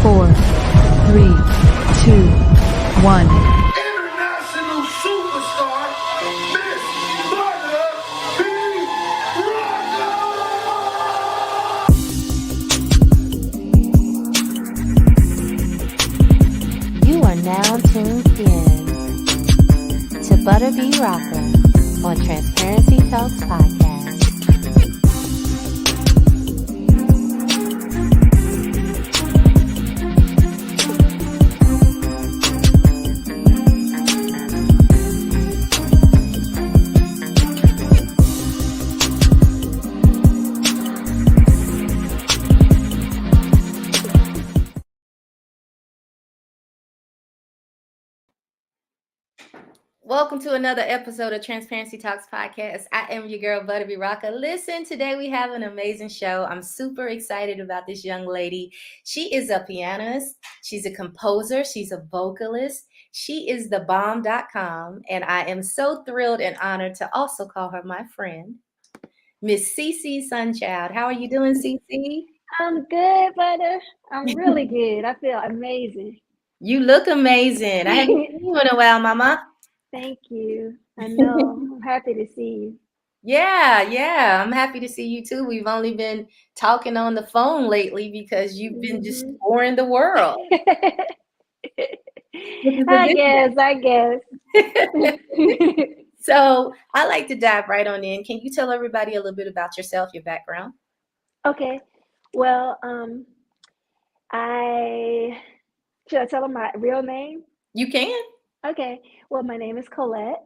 4, 3, 2, 1. International superstar, Miss Mother B. Rocker. You are now tuned in to Butter B Rocker on Transparency Talks Podcast. Welcome to another episode of Transparency Talks Podcast. I am your girl, Butter B Rocker. Listen, today we have an amazing show. I'm super excited about this young lady. She is a pianist. She's a composer. She's a vocalist. She is the bomb.com. And I am so thrilled and honored to also call her my friend, Miss CC Sunchild. How are you doing, CC? I'm good, Butter. I'm really good. I feel amazing. You look amazing. I haven't seen you in a while, Mama. Thank you. I know. I'm happy to see you. Yeah. I'm happy to see you too. We've only been talking on the phone lately because you've been just touring the world. I guess. So I like to dive right on in. Can you tell everybody a little bit about yourself, your background? Okay. Well, should I tell them my real name? You can. Okay. Well, my name is Colette,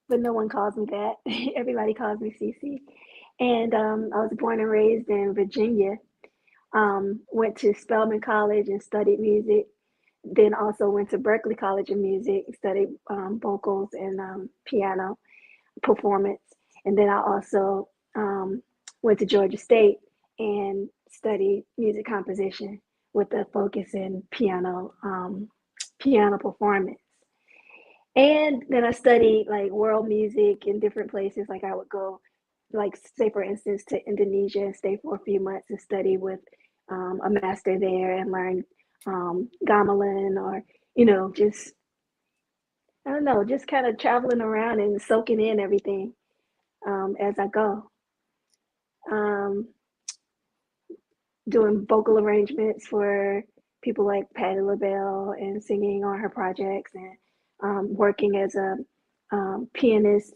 but no one calls me that. Everybody calls me CC. And I was born and raised in Virginia. Went to Spelman College and studied music. Then also went to Berklee College of Music, studied vocals and piano performance. And then I also went to Georgia State and studied music composition with a focus in piano performance. And then I studied like world music in different places. Like I would go, like say for instance, to Indonesia and stay for a few months and study with a master there and learn gamelan, or just I don't know, just kind of traveling around and soaking in everything as I go. Doing vocal arrangements for people like Patti LaBelle and singing on her projects, and working as a pianist,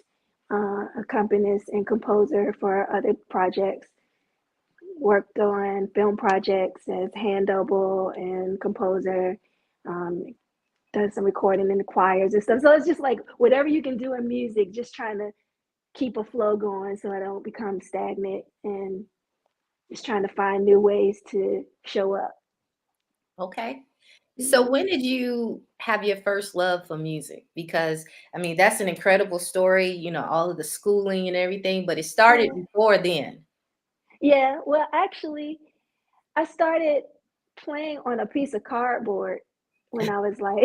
accompanist, and composer for other projects. Worked on film projects as hand double and composer. Done some recording in the choirs and stuff. So it's just like whatever you can do in music, just trying to keep a flow going so I don't become stagnant, and just trying to find new ways to show up. Okay. So when did you have your first love for music? Because I mean, that's an incredible story, all of the schooling and everything, but it started before then. Yeah, well, actually, I started playing on a piece of cardboard when I was like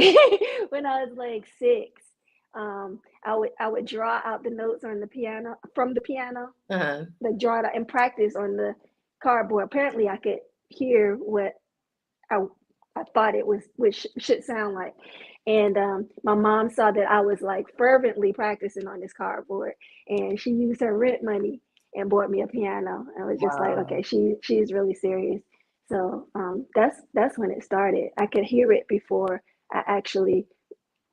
6. I would draw out the notes on the piano from the piano, like draw it out and practice on the cardboard. Apparently, I could hear what I thought it was, which should sound like. And my mom saw that I was like fervently practicing on this cardboard, and she used her rent money and bought me a piano. I was just like, okay, she's really serious. So that's when it started. I could hear it before I actually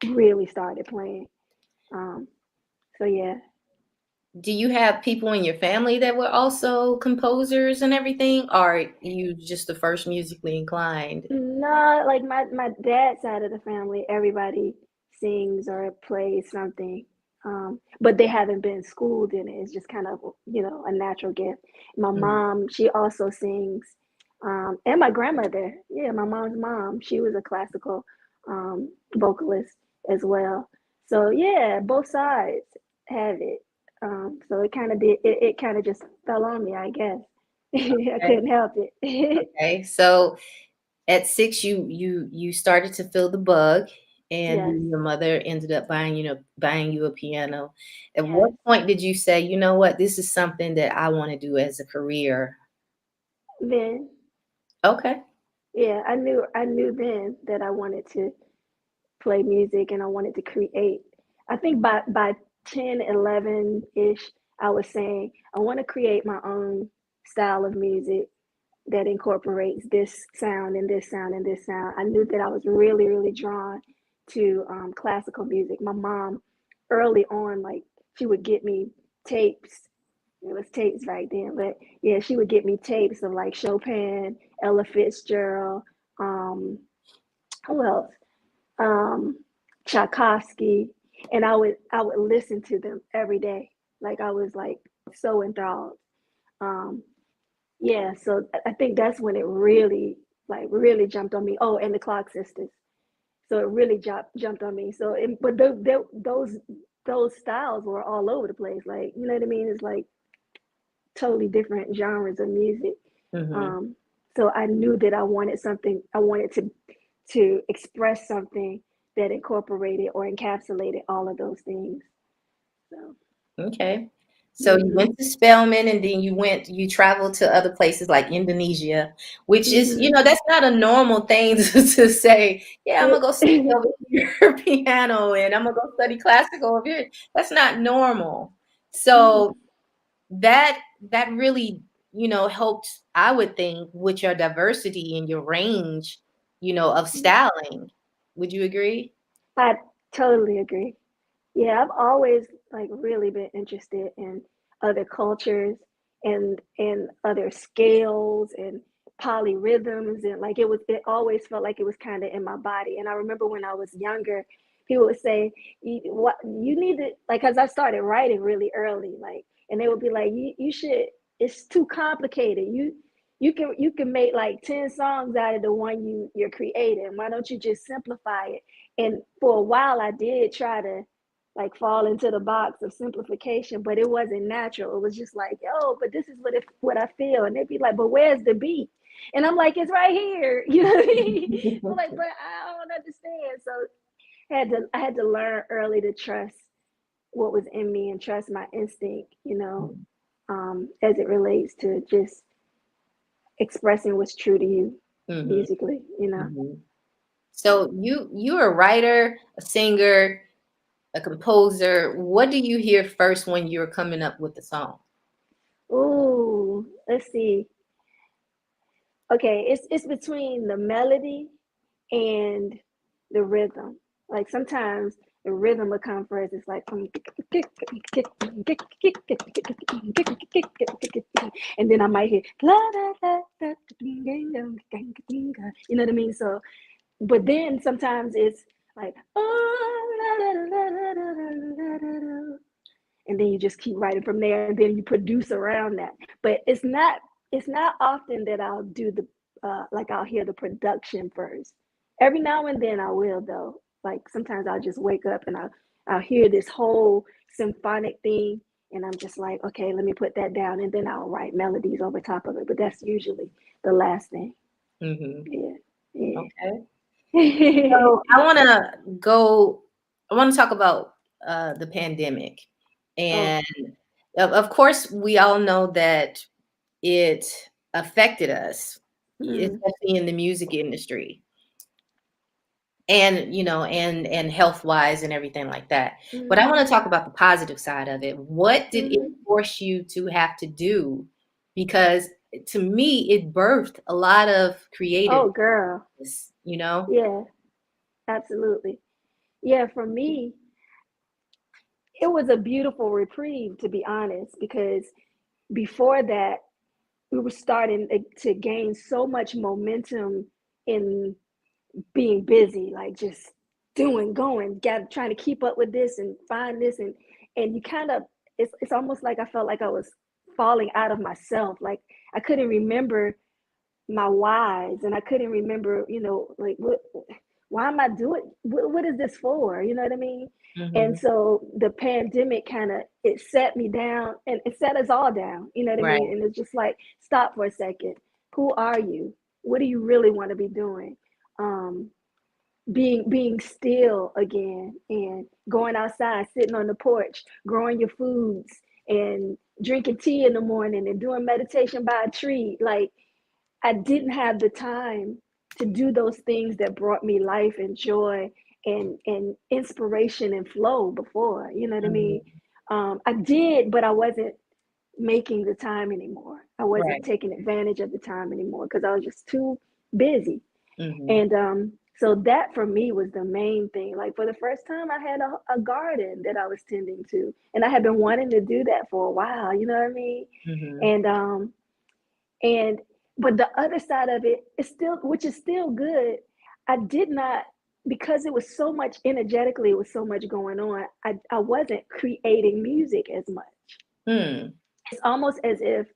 really started playing. So yeah. Do you have people in your family that were also composers and everything? Or are you just the first musically inclined? No, like my dad's side of the family, everybody sings or plays something. But they haven't been schooled in it. It's just kind of, a natural gift. My mom, she also sings. And my grandmother, my mom's mom, she was a classical vocalist as well. So yeah, both sides have it. So it kind of did. It kind of just fell on me, I guess. I couldn't help it. Okay, so at 6, you started to feel the bug, and your mother ended up buying you a piano. At what point did you say, you know what, this is something that I want to do as a career? Then. Okay. Yeah, I knew then that I wanted to play music and I wanted to create. I think by 10, 11-ish, I was saying I want to create my own style of music that incorporates this sound and this sound and this sound. I knew that I was really, really drawn to classical music. My mom, early on, like she would get me tapes. It was tapes back then, but yeah, she would get me tapes of like Chopin, Ella Fitzgerald, um, who else? Um, Tchaikovsky, and I would listen to them every day. Like I was like so enthralled. Um, yeah, so I think that's when it really really jumped on me. Oh, and the Clock Sisters. So it really jumped on me. So, but those styles were all over the place. Like, you know what I mean? It's like totally different genres of music. Mhm. So I knew that I wanted something. I wanted to express something that incorporated or encapsulated all of those things. So, Okay. So you went to Spelman and then you traveled to other places like Indonesia, which is, mhm. that's not a normal thing to say, yeah, I'm gonna go study It, over here piano and I'm gonna go study classical over here. That's not normal. So that that really, helped, I would think, with your diversity and your range, of styling. Would you agree? I totally agree. Yeah, I've always like really been interested in other cultures and other scales and polyrhythms, and like it always felt like it was kind of in my body. And I remember when I was younger, people would say, What you need to like," because I started writing really early, like, and they would be like, you should. It's too complicated. You can make like 10 songs out of the one you're creating. Why don't you just simplify it? And for a while, I did try to like fall into the box of simplification, but it wasn't natural. It was just like, oh, but this is what I feel. And they'd be like, but where's the beat? And I'm like, it's right here. You know what I mean? I'm like, but I don't understand. So I had to learn early to trust what was in me and trust my instinct, as it relates to just expressing what's true to you Mhm. musically. Mhm. So you're a writer, a singer, a composer. What do you hear first when you're coming up with the song? Ooh, let's see. Okay, it's between the melody and the rhythm. Like sometimes the rhythm will come first. It's like, and then I might hear la da da da, you know what I mean? So, but then sometimes it's like, and then you just keep writing from there, and then you produce around that. But it's not often that I'll do the like I'll hear the production first. Every now and then I will, though. Like sometimes I'll just wake up and I'll hear this whole symphonic thing, and I'm just like, okay, let me put that down, and then I'll write melodies over top of it. But that's usually the last thing. Hmm. Yeah, yeah. Okay. So I want to talk about the pandemic. Oh, And of course, we all know that it affected us, mm, especially in the music industry. And and health wise and everything like that, but I mm, want to talk about the positive side of it. What did it mm. force you to have to do? Because to me it birthed a lot of creative, Oh, girl. you know Yeah, absolutely. Yeah, for me, it was a beautiful reprieve, to be honest, because before that, we were starting to gain so much momentum in being busy, like just doing, going, trying to keep up with this and find this, and you kind of, it's almost like I felt like I was falling out of myself. Like I couldn't remember my whys, and I couldn't remember, like why am I doing, what is this for? You know what I mean? And hmm so the pandemic kind of, it set me down, and it set us all down, you know what I right. mean? And it's just like, stop for a second. Who are you? What do you really want to be doing? Um, being still again and going outside, sitting on the porch, growing your foods and drinking tea in the morning and doing meditation by a tree. Like I didn't have the time to do those things that brought me life and joy and inspiration and flow before. You know what I mean? I did, but I wasn't making the time anymore. I wasn't Right. taking advantage of the time anymore because I was just too busy. Mhm. And so that for me was the main thing. Like for the first time, I had a garden that I was tending to, and I had been wanting to do that for a while. You know what I mean? Mhm. And but the other side of it is still, which is still good. I did not, because it was so much energetically, it was so much going on. I wasn't creating music as much. Mm. It's almost as if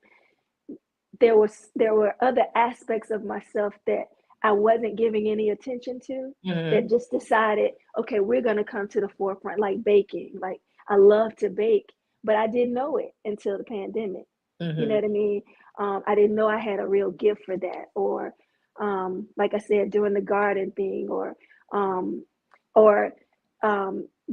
there were other aspects of myself that I wasn't giving any attention to, that Mhm. just decided, okay, we're gonna come to the forefront, like baking. Like I love to bake, but I didn't know it until the pandemic. You know Mhm. what I mean? I didn't know I had a real gift for that, or like I said, doing the garden thing, um, or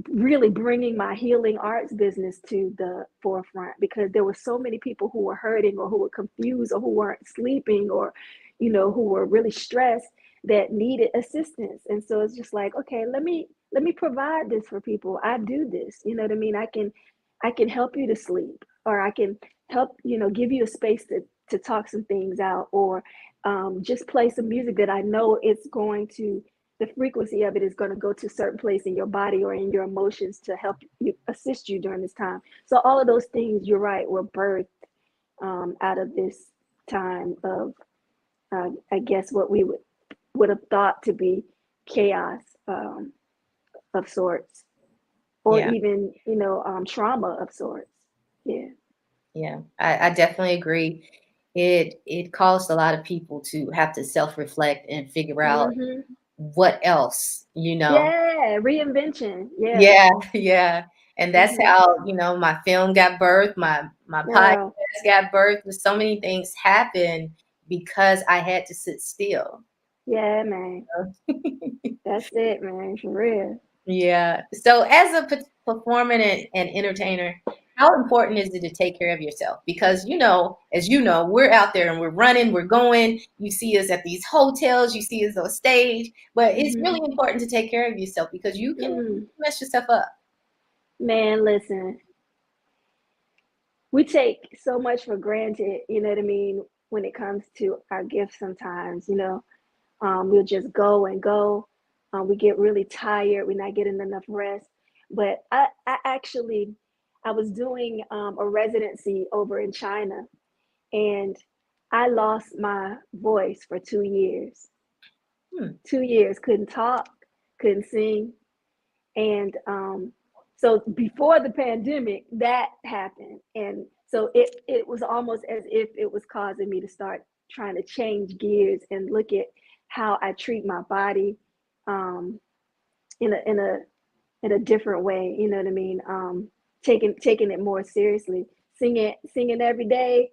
really bringing my healing arts business to the forefront, because there were so many people who were hurting or who were confused or who weren't sleeping, or who were really stressed, that needed assistance. And so it's just like, okay, let me provide this for people. I do this, you know what I mean? I can help you to sleep, or I can help, give you a space to talk some things out, or just play some music that I know it's going to, the frequency of it is going to go to a certain place in your body or in your emotions to help you, assist you during this time. So all of those things, you're right, were birthed out of this time of, I guess, what we would have thought to be chaos, of sorts, or Yeah. even trauma of sorts. Yeah. Yeah. I definitely agree. It caused a lot of people to have to self-reflect and figure out Hmm. what else, Yeah, reinvention. Yeah. Yeah, yeah. And that's Hmm. how, my film got birthed, my podcast Girl. got birthed. So many things happened because I had to sit still. Yeah, man. That's it, man. For real. Yeah. So as a performer and entertainer, how important is it to take care of yourself? Because, as you know, we're out there and we're running, we're going. You see us at these hotels, you see us on stage, but it's Hmm. really important to take care of yourself because you can Mm. mess yourself up. Man, listen, we take so much for granted, you know what I mean, when it comes to our gifts sometimes, we'll just go and go. We get really tired. We're not getting enough rest. But I was doing a residency over in China, and I lost my voice for 2 years. Hmm. 2 years, couldn't talk, couldn't sing. And so before the pandemic, that happened. And so it was almost as if it was causing me to start trying to change gears and look at how I treat my body, um, in a different way. You know what I mean? Taking it more seriously. Singing every day,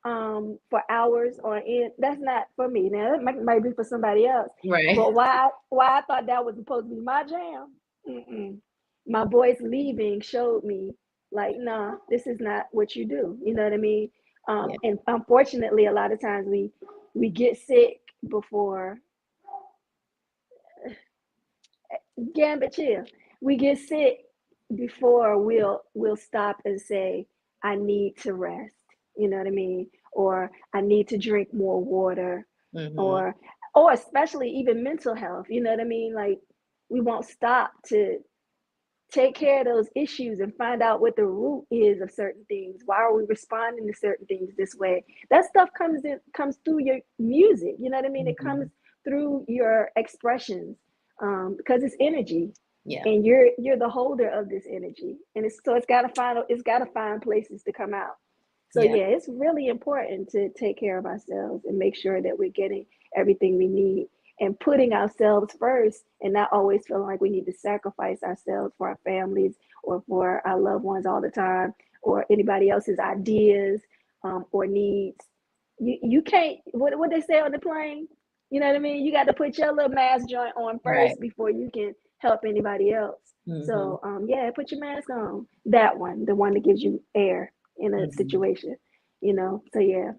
for hours on end. That's not for me. Now that might be for somebody else. Right. But why I thought that was supposed to be my jam? Mm-mm. My voice leaving showed me, like, nah, this is not what you do. You know what I mean? Yeah. And unfortunately, a lot of times we get sick before. Gambit, chill. We get sick before we'll stop and say, I need to rest. You know what I mean? Or I need to drink more water, Hmm. or or especially even mental health. You know what I mean? Like, we won't stop to take care of those issues and find out what the root is of certain things. Why are we responding to certain things this way? That stuff comes through your music. You know what I mean? It comes Hmm. through your expressions, because it's energy, Yeah. and you're the holder of this energy, and it's got to find places to come out. So Yeah. yeah, it's really important to take care of ourselves and make sure that we're getting everything we need, and putting ourselves first, and not always feeling like we need to sacrifice ourselves for our families or for our loved ones all the time, or anybody else's ideas, or needs. You can't, what they say on the plane, you know what I mean? You got to put your little mask joint on Right. first before you can help anybody else. Hmm. So yeah, put your mask on. That one, the one that gives you air in a Hmm. situation, So yeah.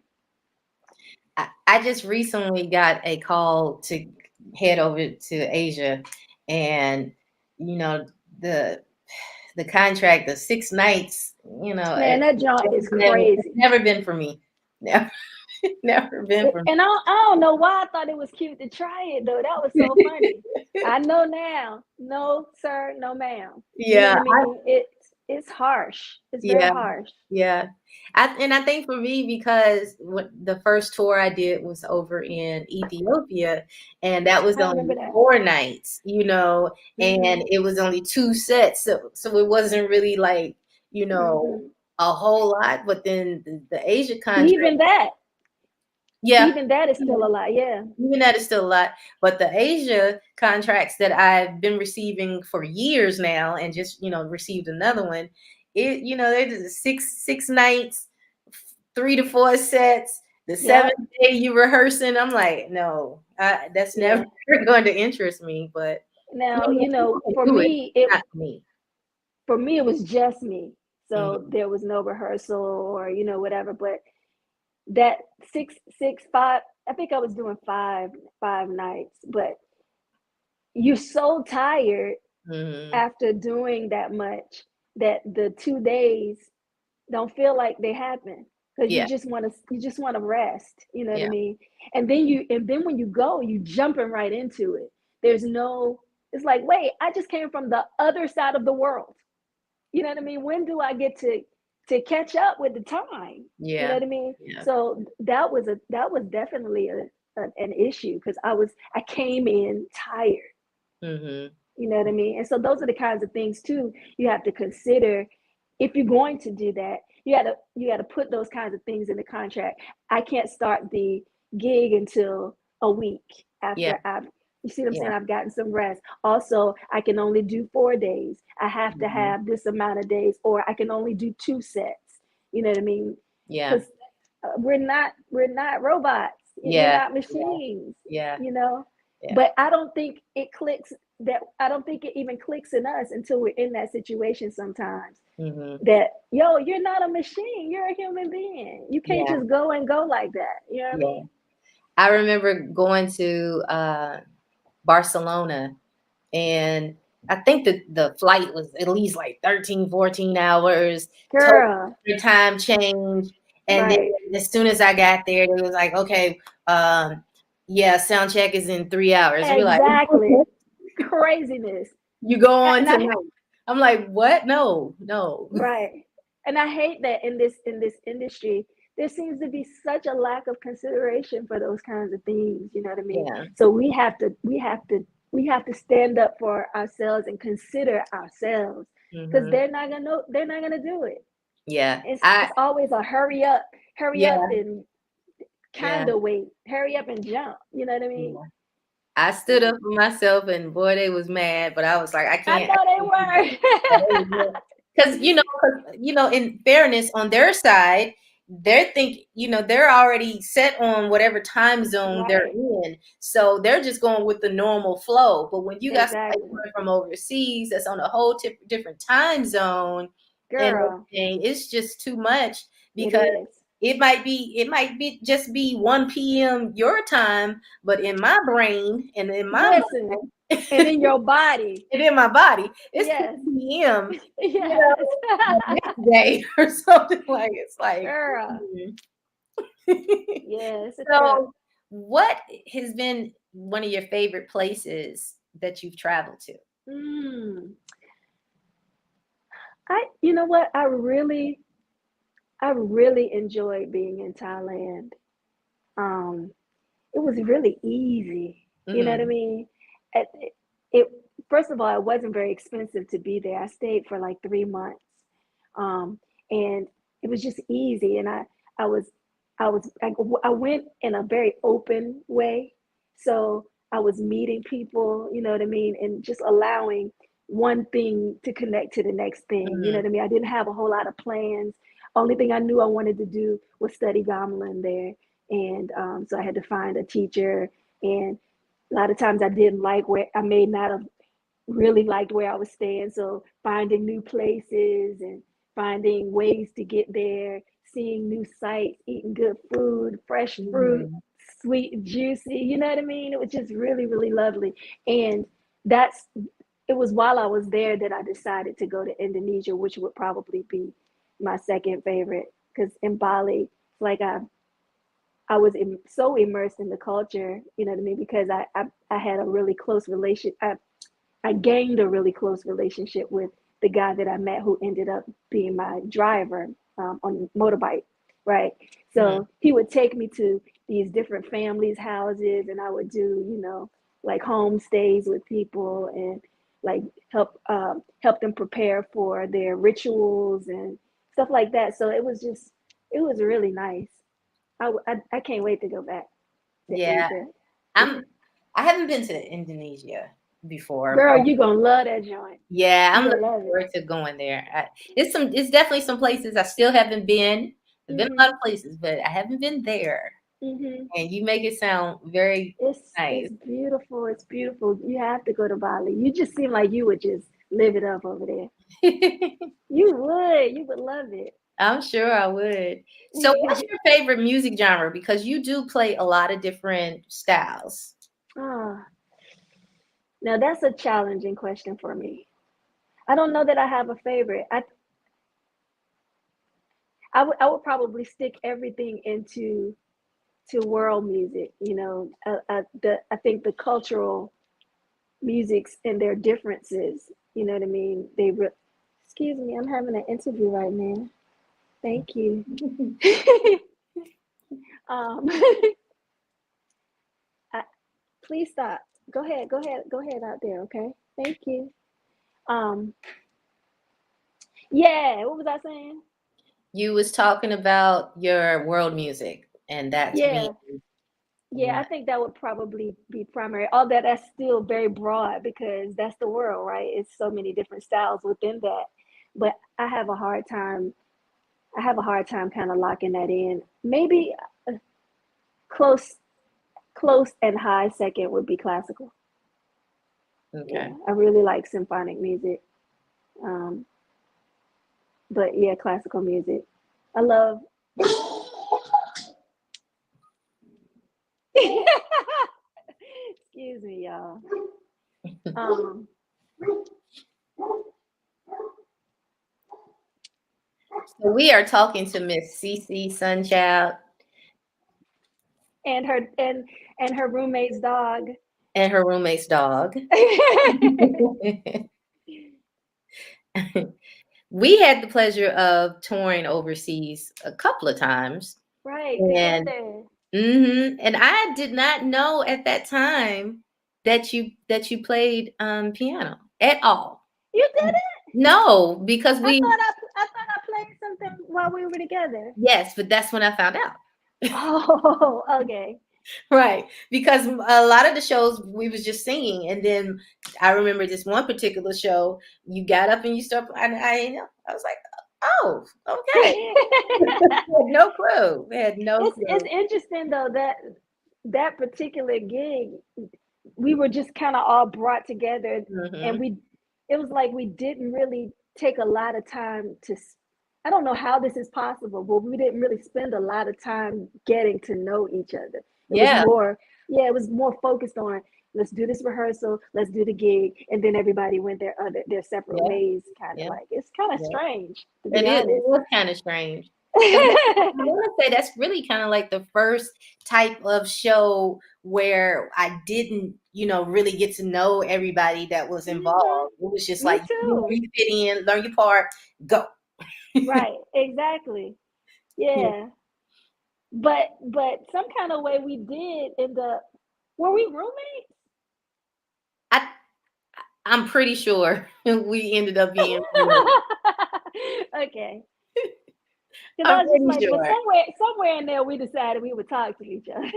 I just recently got a call to head over to Asia, and the contract, the 6 nights, Man, that jaunt is crazy. never been for me. Never, never been for me. And I don't know why I thought it was cute to try it though. That was so funny. I know now. No, sir, no, ma'am. Yeah, you know what I mean? It's harsh. It's very harsh. Yeah. I think for me, because the first tour I did was over in Ethiopia, and that was only 4 nights, and it was only 2 sets. So it wasn't really like, a whole lot. But then the Asia contract. Even that. Yeah. Even that is still a lot. Yeah. Even that is still a lot. But the Asia contracts that I've been receiving for years now, and just, received another one, there's 6 nights, 3 to 4 sets, the 7th day you rehearsing. I'm like, no, that's never going to interest me. But now, for me, it was just me. So there was no rehearsal or, whatever. But that 6, 5, I think I was doing 5 nights, but you're so tired after doing that much that the 2 days don't feel like they happen, because you just want to rest, what I mean? And then when you go, you jumping right into it. It's like, wait, I just came from the other side of the world. You know what I mean? When do I get to catch up with the time? You know what I mean? Yeah. So that was definitely an issue, because I came in tired. You know what I mean? And so those are the kinds of things too you have to consider if you're going to do that. You got to put those kinds of things in the contract. I can't start the gig until a week after you see what I'm saying? I've gotten some rest. Also, I can only do 4 days. I have to have this amount of days, or I can only do 2 sets. You know what I mean? Yeah. Because we're not robots. We're not machines. Yeah. Yeah. But I don't think it clicks. I don't think it even clicks in us until we're in that situation sometimes. That, you're not a machine. You're a human being. You can't just go like that. You know what I mean? I remember going to Barcelona, and I think the flight was at least like 13, 14 hours. Girl. Your time change. And then as soon as I got there, it was like, okay, sound check is in 3 hours. Exactly. Like, craziness. You go on tonight. I'm like, what? No. Right. And I hate that in this industry, there seems to be such a lack of consideration for those kinds of things. You know what I mean? Yeah. So we have to stand up for ourselves and consider ourselves, because they're not gonna do it. Yeah. It's always a hurry up and kind of wait, hurry up and jump. You know what I mean? Yeah. I stood up for myself, and boy, they was mad, but I was like, I can't. I know they were. Because, in fairness, on their side, they're thinking, they're already set on whatever time zone they're in. So they're just going with the normal flow. But when you got somebody from overseas that's on a whole different time zone, girl, and it's just too much, because it might be just be 1 p.m. your time, but in my brain and in my mind, and in your body and in my body, it's 2 p.m. Next day or something like it's like. Girl. Yes. So, what has been one of your favorite places that you've traveled to? You know what? I really enjoyed being in Thailand. It was really easy. You know what I mean? First of all, it wasn't very expensive to be there. I stayed for like 3 months, and it was just easy. And I went in a very open way, so I was meeting people. You know what I mean, and just allowing one thing to connect to the next thing. You know what I mean? I didn't have a whole lot of plans. Only thing I knew I wanted to do was study gamelan there, and so I had to find a teacher. And a lot of times I didn't like where I may not have really liked where I was staying. So finding new places and finding ways to get there, seeing new sights, eating good food, fresh fruit, sweet, juicy. You know what I mean? It was just really, really lovely. And it was while I was there that I decided to go to Indonesia, which would probably be my second favorite. Because in Bali, like I was so immersed in the culture, you know what I mean? Because I had a really close relation. I gained a really close relationship with the guy that I met, who ended up being my driver on a motorbike, right? So he would take me to these different families' houses, and I would do, you know, like homestays with people, and like help them prepare for their rituals and stuff like that. So it was really nice. I can't wait to go back to Yeah. Asia. I haven't been to Indonesia before. Girl, you're gonna love that joint. Yeah, I'm You'll looking love it. forward to going there. It's definitely some places I still haven't been. I've been a lot of places, but I haven't been there. And you make it sound very nice. It's beautiful. It's beautiful. You have to go to Bali. You just seem like you would just live it up over there. You would love it. I'm sure I would. So what's your favorite music genre? Because you do play a lot of different styles. Oh, now that's a challenging question for me. I don't know that I have a favorite. I would probably stick everything into world music. You know, I think the cultural musics and their differences. You know what I mean? Excuse me, I'm having an interview right now. Thank you. Please stop. Go ahead out there, okay? Thank you. Yeah, what was I saying? You was talking about your world music, and that's Yeah. I think that would probably be primary. All that's still very broad because that's the world, right? It's so many different styles within that. But I have a hard time kind of locking that in. Maybe close and high second would be classical. Okay. Yeah, I really like symphonic music. But yeah, classical music. I love excuse me, y'all. So we are talking to Miss CC Sunchild and her roommate's dog. And her roommate's dog. We had the pleasure of touring overseas a couple of times. Right, together. And I did not know at that time that you played piano at all. You didn't? No, because I thought I played something while we were together. Yes, but that's when I found out. Oh, okay. Right, because a lot of the shows we was just singing, and then I remember this one particular show, you got up and you started. I was like, oh, okay. Had no clue. It's interesting though that particular gig, we were just kind of all brought together, and it was like we didn't really take a lot of time to. I don't know how this is possible, but we didn't really spend a lot of time getting to know each other. It was more focused on, let's do this rehearsal, let's do the gig, and then everybody went their separate ways. Kind of like, it's kind of strange. To be honest. It was kind of strange. I want to say that's really kind of like the first type of show where I didn't, really get to know everybody that was involved. It was just like, you fit in, learn your part, go. Right, exactly. Yeah. But some kind of way we did were we roommates? I'm pretty sure we ended up being roommates. Okay. Because I was just like, but somewhere in there we decided we would talk to each other.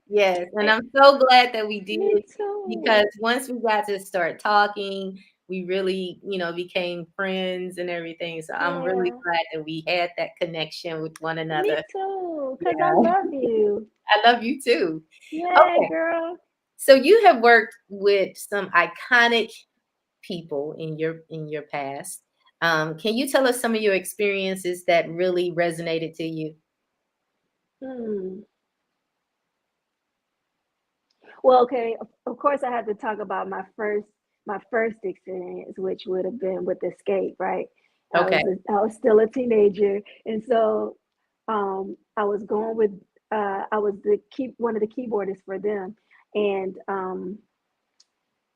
Yes. And I'm so glad that we did, because once we got to start talking, we really, became friends and everything. So I'm really glad that we had that connection with one another. Me too, because I love you. I love you too. Yeah, girl. So you have worked with some iconic people in your past. Can you tell us some of your experiences that really resonated to you? Well, okay, of course I have to talk about my first experience, which would have been with Escape, right? Okay. I was still a teenager, and so I was going with I was one of the keyboardists for them, and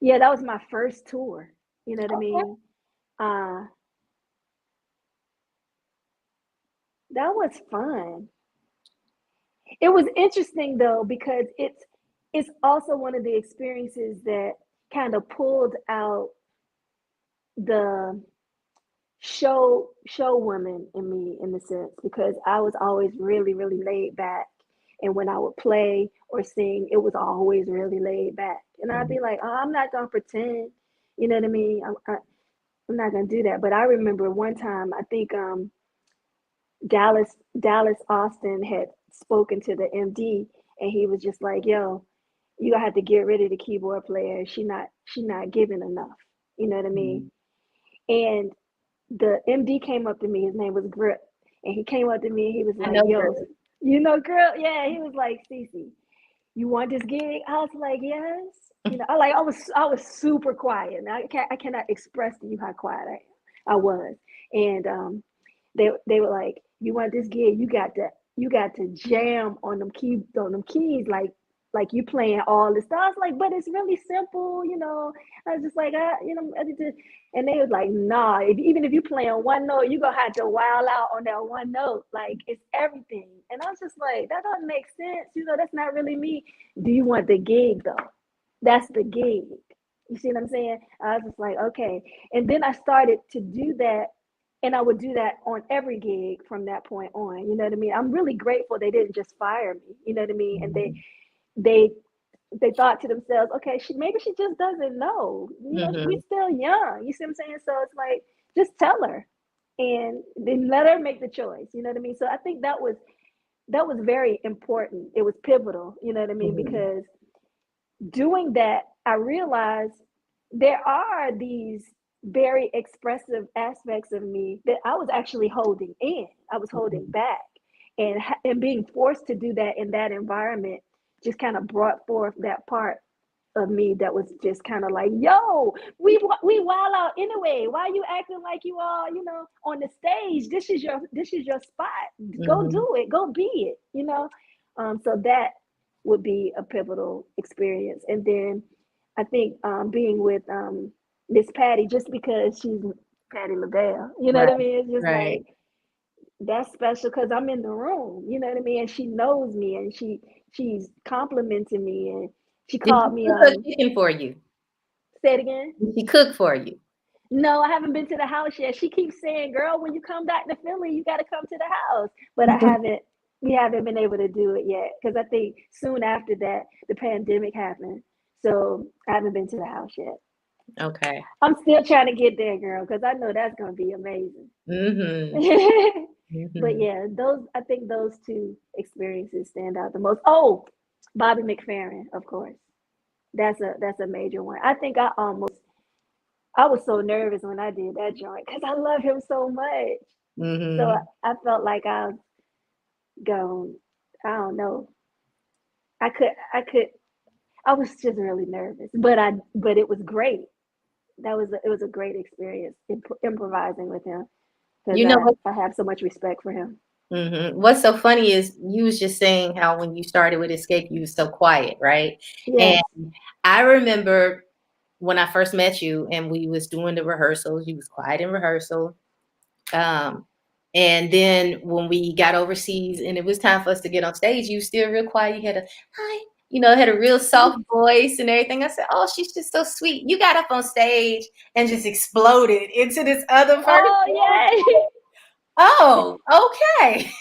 yeah, that was my first tour. You know what I mean? Uh, that was fun. It was interesting though because it's also one of the experiences that kind of pulled out the show woman in me in the sense because I was always really laid back, and when I would play or sing, it was always really laid back, and I'd be like, oh, I'm not gonna pretend, you know what I mean? I'm not gonna do that. But I remember one time, I think Dallas Austin had spoken to the MD, and he was just like, yo, you have to get rid of the keyboard player. She not giving enough. You know what I mean? And the MD came up to me. His name was Grip, and he came up to me. And he was like, "Yo, Grip. you know Grip? Yeah." He was like, "CC, you want this gig?" I was like, "Yes." You know, I was super quiet. And I cannot express to you how quiet I was. And they were like, "You want this gig? You got to jam on them keys like you playing all this stuff." I was like, "But it's really simple, you know." I was just like, and they was like, "Nah, even if you play on one note, you're gonna have to wild out on that one note. Like it's everything." And I was just like, that doesn't make sense. You know, that's not really me. Do you want the gig though? That's the gig. You see what I'm saying? I was just like, okay. And then I started to do that. And I would do that on every gig from that point on. You know what I mean? I'm really grateful they didn't just fire me. You know what I mean? And they thought to themselves, okay, maybe she just doesn't know. You know, we're still young. You see what I'm saying? So it's like, just tell her and then let her make the choice. You know what I mean? So I think that was very important. It was pivotal, you know what I mean? Because doing that, I realized there are these very expressive aspects of me that I was actually holding in. I was holding back, and being forced to do that in that environment just kind of brought forth that part of me that was just kind of like, yo, we wild out anyway. Why are you acting like you are, you know, on the stage? This is your spot. Go do it. Go be it. You know. So that would be a pivotal experience. And then I think being with Miss Patti, just because she's Patti LaBelle, you know what I mean? It's just like, that's special because I'm in the room, you know what I mean? And she knows me, and she's complimenting me, and she called me chicken for you. Say it again. Did she cook for you? No, I haven't been to the house yet. She keeps saying, girl, when you come back to Philly, you got to come to the house. But we haven't been able to do it yet because I think soon after that, the pandemic happened. So I haven't been to the house yet. Okay. I'm still trying to get there, girl, because I know that's going to be amazing. But yeah, I think those two experiences stand out the most. Oh, Bobby McFerrin, of course. That's a major one. I think I was so nervous when I did that joint because I love him so much. So I felt like I was going, I don't know. I was just really nervous, but it was great. It was a great experience improvising with him. You know what? I have so much respect for him. What's so funny is you was just saying how when you started with Escape, you was so quiet, right? Yes. And I remember when I first met you and we was doing the rehearsals, you was quiet in rehearsal. And then when we got overseas and it was time for us to get on stage, you still real quiet. You had a hi, you know, had a real soft voice and everything. I said, oh, she's just so sweet. You got up on stage and just exploded into this other person. Oh, yeah. Oh, okay.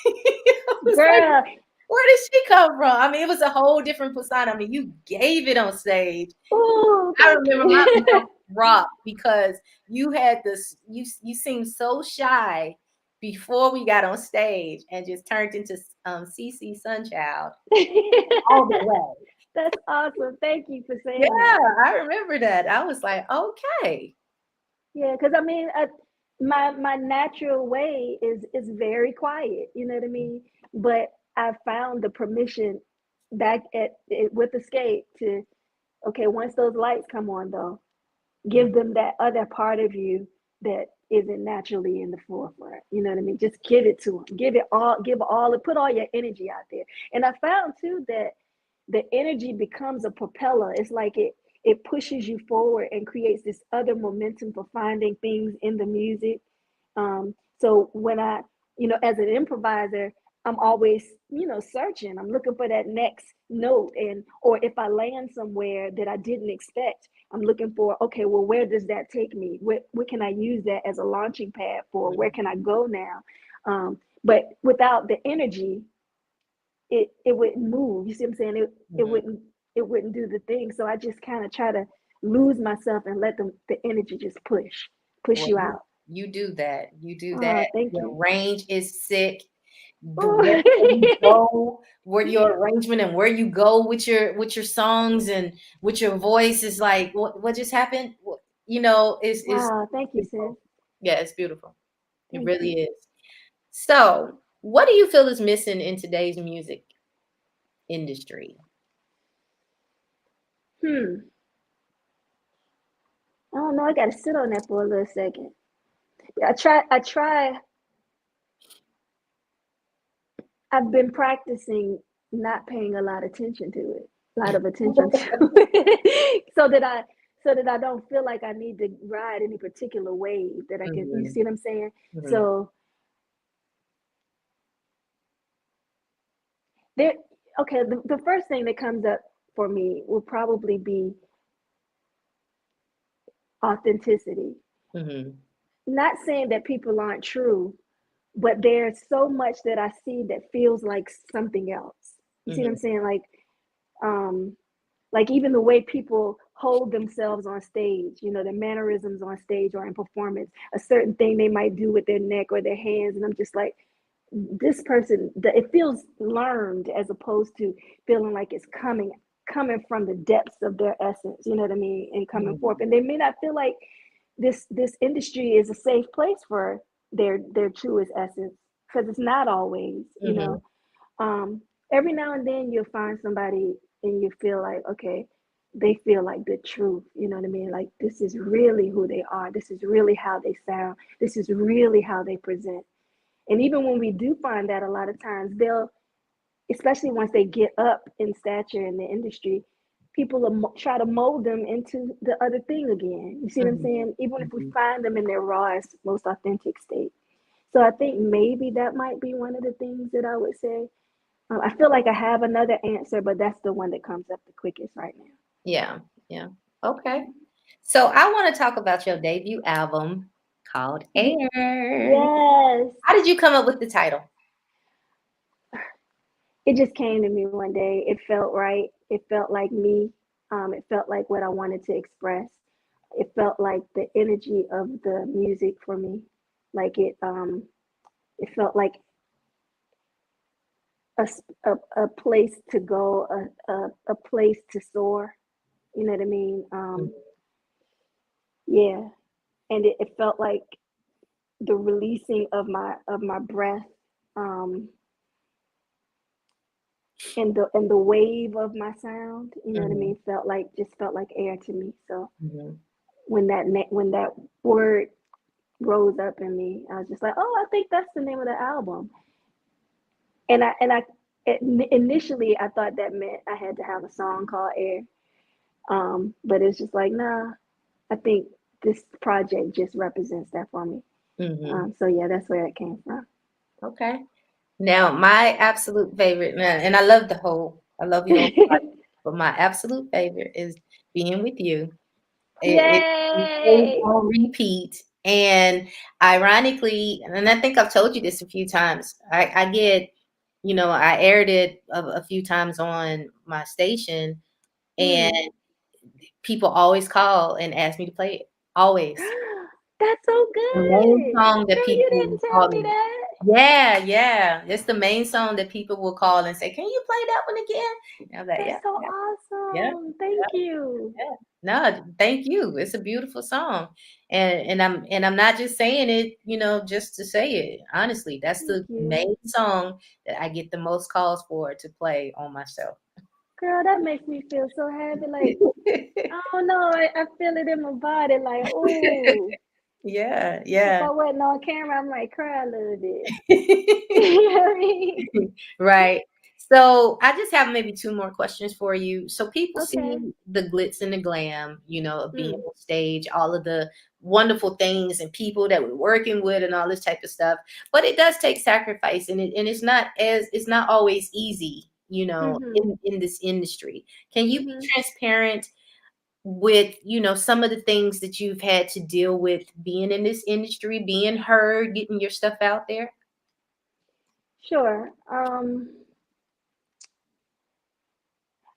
Girl. Like, where did she come from? I mean, it was a whole different persona. I mean, you gave it on stage. Ooh, I remember my mouth dropped because you had this, you seemed so shy before we got on stage and just turned into CC Sunchild all the way. That's awesome. Thank you for saying that. Yeah, I remember that. I was like, okay. Yeah, because I mean, my natural way is very quiet. You know what I mean? But I found the permission back at it with Escape to, okay, once those lights come on though, give them that other part of you that isn't naturally in the forefront. You know what I mean? Just give it to them. Give all, put all your energy out there. And I found too that the energy becomes a propeller. It's like it pushes you forward and creates this other momentum for finding things in the music. So when I, as an improviser, I'm always, searching. I'm looking for that next note, or if I land somewhere that I didn't expect, I'm looking for, okay, well, where does that take me? What can I use that as a launching pad for? Where can I go now? But without the energy, it wouldn't move. You see what I'm saying? It wouldn't do the thing. So I just kind of try to lose myself and let the energy just push you out. You do that. You do that. Thank Your you. range is sick. Where you go, where your arrangement and where you go with your songs and with your voice is like, what just happened? It's wow. Thank you, sis. Yeah, it's beautiful. It really is. So, what do you feel is missing in today's music industry? I don't know. I got to sit on that for a little second. I try. I've been practicing not paying a lot of attention to it, so that I don't feel like I need to ride any particular wave that I can. You see what I'm saying? So there. Okay, the first thing that comes up for me will probably be authenticity. Not saying that people aren't true, but there's so much that I see that feels like something else. You see what I'm saying? Like even the way people hold themselves on stage, the mannerisms on stage or in performance, a certain thing they might do with their neck or their hands. And I'm just like, this person, it feels learned as opposed to feeling like it's coming from the depths of their essence, you know what I mean? And coming forth. And they may not feel like this industry is a safe place for their truest essence, because it's not always, every now and then you'll find somebody and you feel like, okay, they feel like the truth, you know what I mean? Like, this is really who they are. This is really how they sound. This is really how they present. And even when we do find that, a lot of times they'll, especially once they get up in stature in the industry, people will try to mold them into the other thing again. You see what I'm saying? Even if we find them in their rawest, most authentic state. So I think maybe that might be one of the things that I would say. I feel like I have another answer, but that's the one that comes up the quickest right now. Yeah. Okay. So I want to talk about your debut album called Air. Yes. How did you come up with the title? It just came to me one day. It felt right. It felt like me. It felt like what I wanted to express. It felt like the energy of the music for me. Like it felt like a place to go, a place to soar. You know what I mean? Yeah. And it felt like the releasing of my breath, and the wave of my sound, you know what I mean, felt like air to me. So when that word rose up in me, I was just like, oh, I think that's the name of the album. And initially I thought that meant I had to have a song called Air, but it's just like, nah, I think this project just represents that for me. So yeah, that's where it came from. Okay. Now, my absolute favorite, and I love you all, but my absolute favorite is Being With You. It's on repeat. And ironically, and I think I've told you this a few times, I get, I aired it a few times on my station, and people always call and ask me to play it. Always. That's so good. The main song that people you didn't tell me that. Yeah. It's the main song that people will call and say, "Can you play that one again?" And I'm like, That's so awesome. Yeah. Thank you. Yeah. No, thank you. It's a beautiful song. And I'm not just saying it, just to say it. Honestly, that's the main song that I get the most calls for to play on my show. girl, that makes me feel so happy. Like, I don't know, I feel it in my body. Like, oh, Yeah, if I yeah. wasn't on camera, I might cry a little bit. You know what I mean? Right. So I just have maybe two more questions for you. So people Okay. see the glitz and the glam, of being Mm, on stage, all of the wonderful things and people that we're working with and all this type of stuff. But it does take sacrifice, and it's not always easy, mm-hmm, in this industry. Can you be mm-hmm. transparent with, some of the things that you've had to deal with being in this industry, being heard, getting your stuff out there? Sure.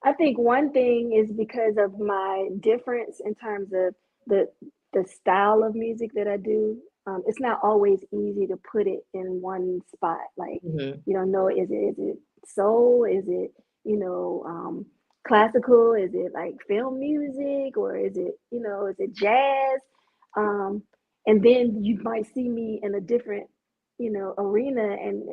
I think one thing is because of my difference in terms of the the style of music that I do. It's not always easy to put it in one spot. Like Hmm. you don't know, is it soul? Is it you know classical? Is it like film music, or is it jazz? Um, and then you might see me in a different arena, and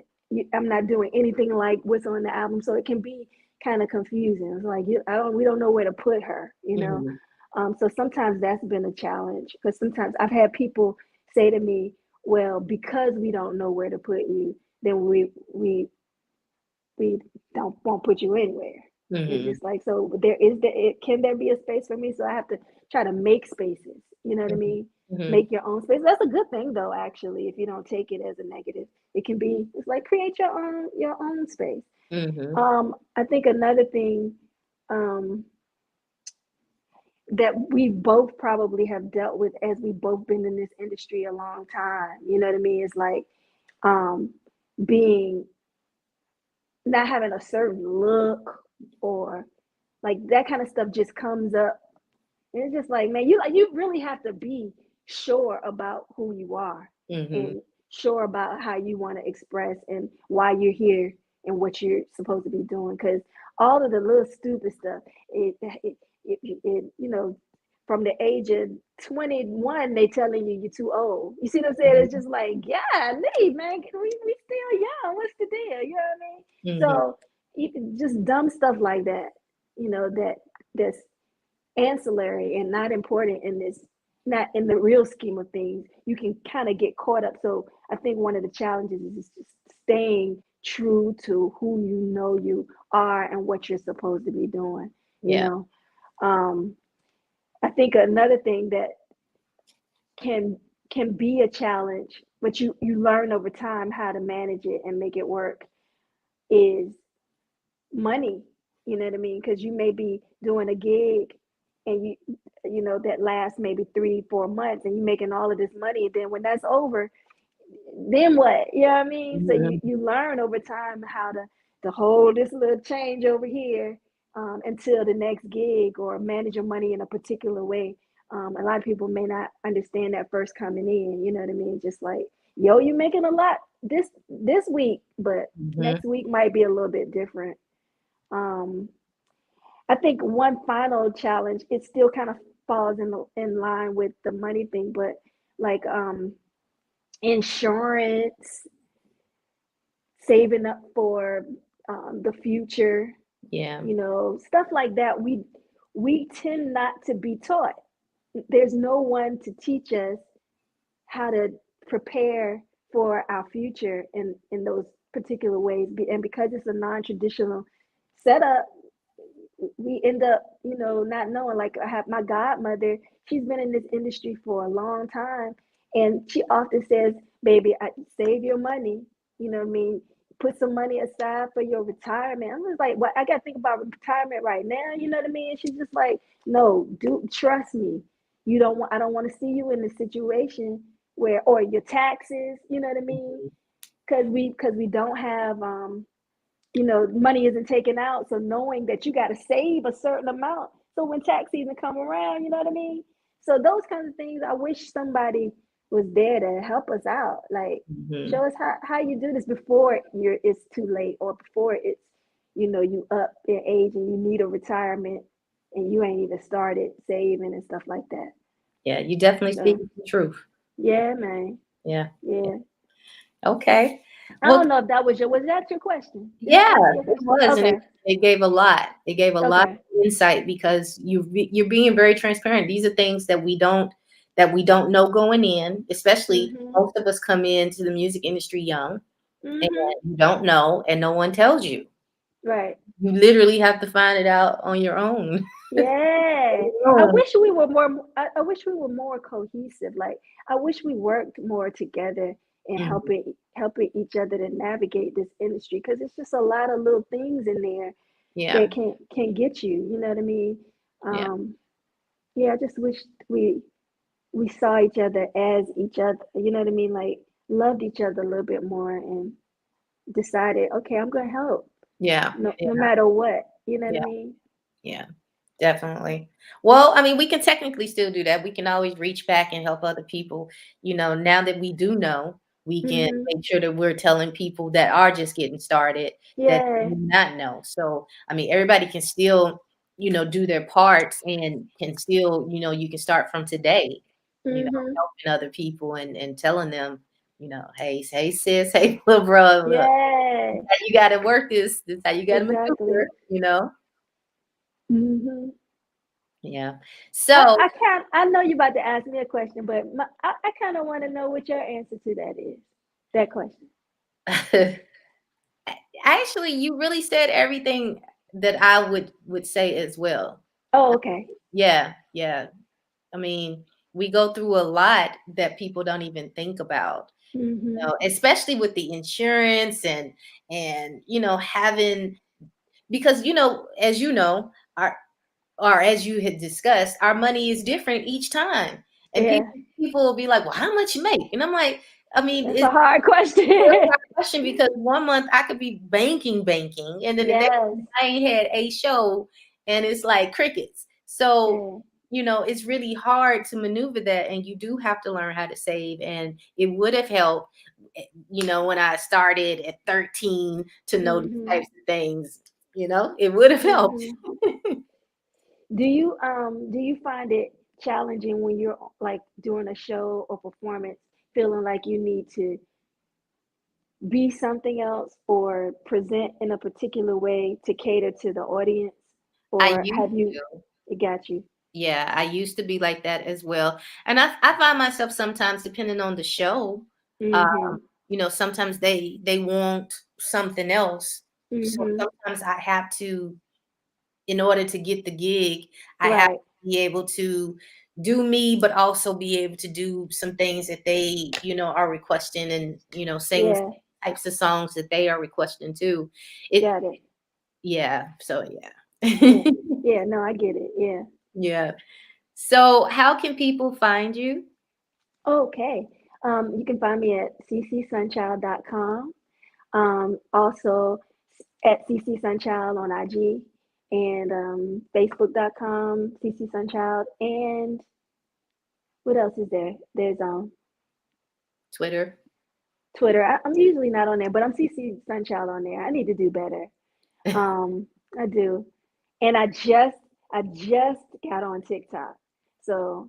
I'm not doing anything like what's on the album, so it can be kind of confusing. It's like we don't know where to put her. Hmm. So sometimes that's been a challenge because sometimes I've had people say to me, "Well, because we don't know where to put you, then we don't won't put you anywhere." It's Hmm. just like so. Can there be a space for me? So I have to try to make spaces. You know what I mean? Hmm. Make your own space. That's a good thing though. Actually, if you don't take it as a negative, it can be. It's like create your own space. Hmm. I think another thing um, that we both probably have dealt with as we both been in this industry a long time, you know what I mean? Is like um, being not having a certain look or like that kind of stuff just comes up. And it's just like, man, you really have to be sure about who you are Hmm. and sure about how you want to express and why you're here and what you're supposed to be doing. Because all of the little stupid stuff, from the age of 21, they telling you you're too old. You see what I'm saying? It's just like, yeah, man, we still young. What's the deal? You know what I mean? Hmm. So just dumb stuff like that, that's ancillary and not important in this, not in the real scheme of things. You can kind of get caught up. So I think one of the challenges is just staying true to who you are and what you're supposed to be doing. You Yeah. know, um, I think another thing that can can be a challenge, but you learn over time how to manage it and make it work is money. You know what I mean? Because you may be doing a gig and that lasts maybe 3-4 months and you're making all of this money. And then when that's over, then what? You know what I mean? So you, Hmm. you learn over time how to hold this little change over here until the next gig or manage your money in a particular way. A lot of people may not understand that first coming in, you know what I mean? Just like, yo, you're making a lot this week, but Hmm. next week might be a little bit different. Um, I think one final challenge, it still kind of falls in line with the money thing, but like insurance, saving up for the future, Yeah. stuff like that. We tend not to be taught. There's no one to teach us how to prepare for our future in those particular ways. And because it's a non-traditional setup, we end up, not knowing. Like I have my godmother, she's been in this industry for a long time, and she often says, "Baby, save your money." You know what I mean? Put some money aside for your retirement. I'm just like, well, I got to think about retirement right now. You know what I mean? And she's just like, no, do trust me. I don't want to see you in the situation where, or your taxes. You know what I mean? Because we don't have money isn't taken out. So knowing that you got to save a certain amount. So when tax season come around, you know what I mean? So those kinds of things, I wish somebody was there to help us out. Like Hmm. show us how you do this before it's too late, or before it's, you up in age and you need a retirement and you ain't even started saving and stuff like that. Yeah. You definitely speak So the truth. yeah, man. Yeah. Yeah. Okay. I Well, don't know if that was that your question? yeah, Your it question? was, and Okay. it gave a lot. It gave a lot Okay. of insight because you're being very transparent. These are things that we don't know going in. Especially Mhm. most of us come into the music industry young, and Mhm. you don't know, and no one tells you. Right. You literally have to find it out on your own. Yeah. I Oh, wish we were more. I wish we were more cohesive. Like I wish we worked more together and mhm. helping each other to navigate this industry because it's just a lot of little things in there Yeah, that can get you. You know what I mean? yeah, Um, yeah. I just wish we saw each other as each other. You know what I mean? Like loved each other a little bit more and decided, okay, I'm gonna help yeah, no yeah, matter what. You know what I yeah, mean? yeah. Definitely. Well, I mean, we can technically still do that. We can always reach back and help other people. Now that we do know, we can Mhm. make sure that we're telling people that are just getting started that they Yeah. do not know. So, I mean, everybody can still, do their parts and can still, you can start from today, Mhm. helping other people and telling them, hey, sis, hey, little bro, look, Yeah. you got to work this. This is how you got to Exactly. maneuver. Mhm. Yeah. So, I know you're about to ask me a question, but I kind of want to know what your answer to that is. That question. actually, you really said everything that I would say as well. Oh, okay. Yeah, yeah. I mean, we go through a lot that people don't even think about. Mhm. Especially with the insurance and having because as our or as you had discussed, our money is different each time. And Yeah. people will be like, "Well, how much you make?" And I'm like, I mean, That's a it's hard question. a real hard question because one month I could be banking, and then the next Yes. month I ain't had a show, and it's like crickets. So, Yeah. it's really hard to maneuver that, and you do have to learn how to save. And it would have helped, when I started at 13 to know these Mhm. types of things. It would have helped. Mhm. Do you find it challenging when you're like doing a show or performance, feeling like you need to be something else or present in a particular way to cater to the audience? I Or used have you to. it got you? Yeah, I used to be like that as well. And I find myself sometimes, depending on the show, um, Mhm. sometimes they want something else. So Mhm. sometimes I have to, in order to get the gig, I have Right. to be able to do me, but also be able to do some things that they, are requesting and, sing Yeah. types of songs that they are requesting too. It, Got it. yeah. So Yeah. yeah. Yeah, no, I get it. Yeah. Yeah. So how can people find you? Okay. You can find me at ccsunchild.com. Also at CC Sunchild on IG and Facebook.com, CC Sunchild. And what else is there? There's Twitter. Twitter. I'm usually not on there, but I'm CC Sunchild on there. I need to do better. I do. And I just got on TikTok. So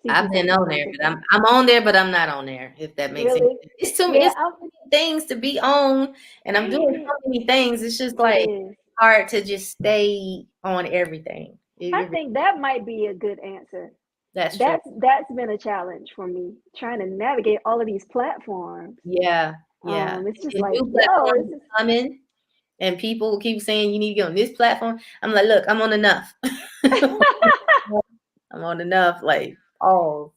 CC I've been Sunchild on on there, but TikTok. I'm on there, but I'm not on there, if that makes sense. Really? Yeah, It's too many things to be on, and I'm doing right. so many things. It's just It like is. hard to just stay on everything. I think that might be a good answer. That's true. That's been a challenge for me trying to navigate all of these platforms. Yeah, yeah. It's just And like, new yo, platforms this is are coming, and people keep saying you need to get on this platform. I'm like, look, I'm on enough. I'm on enough, like all.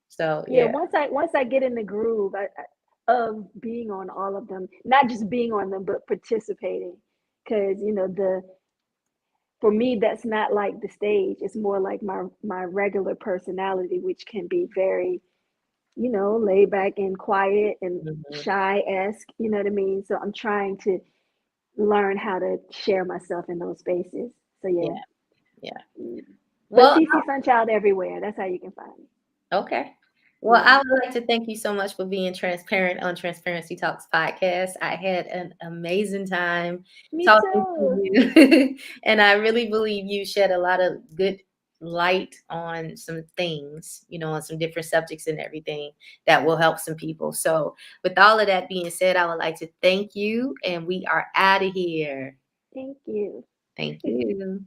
So yeah. yeah, Once I get in the groove of being on all of them, not just being on them, but participating, because the for me that's not like the stage. It's more like my regular personality, which can be very laid back and quiet and mhm, shy-esque. You know what I mean? So I'm trying to learn how to share myself in those spaces. So yeah, yeah. yeah. But Well, CC Sunchild everywhere. That's how you can find me. okay. Well, Yeah. I would like to thank you so much for being transparent on Transparency Talks podcast. I had an amazing time Me talking to too. you, and I really believe you shed a lot of good light on some things, you know, on some different subjects and everything that will help some people. So with all of that being said, I would like to thank you, and we are out of here. Thank you. Thank you.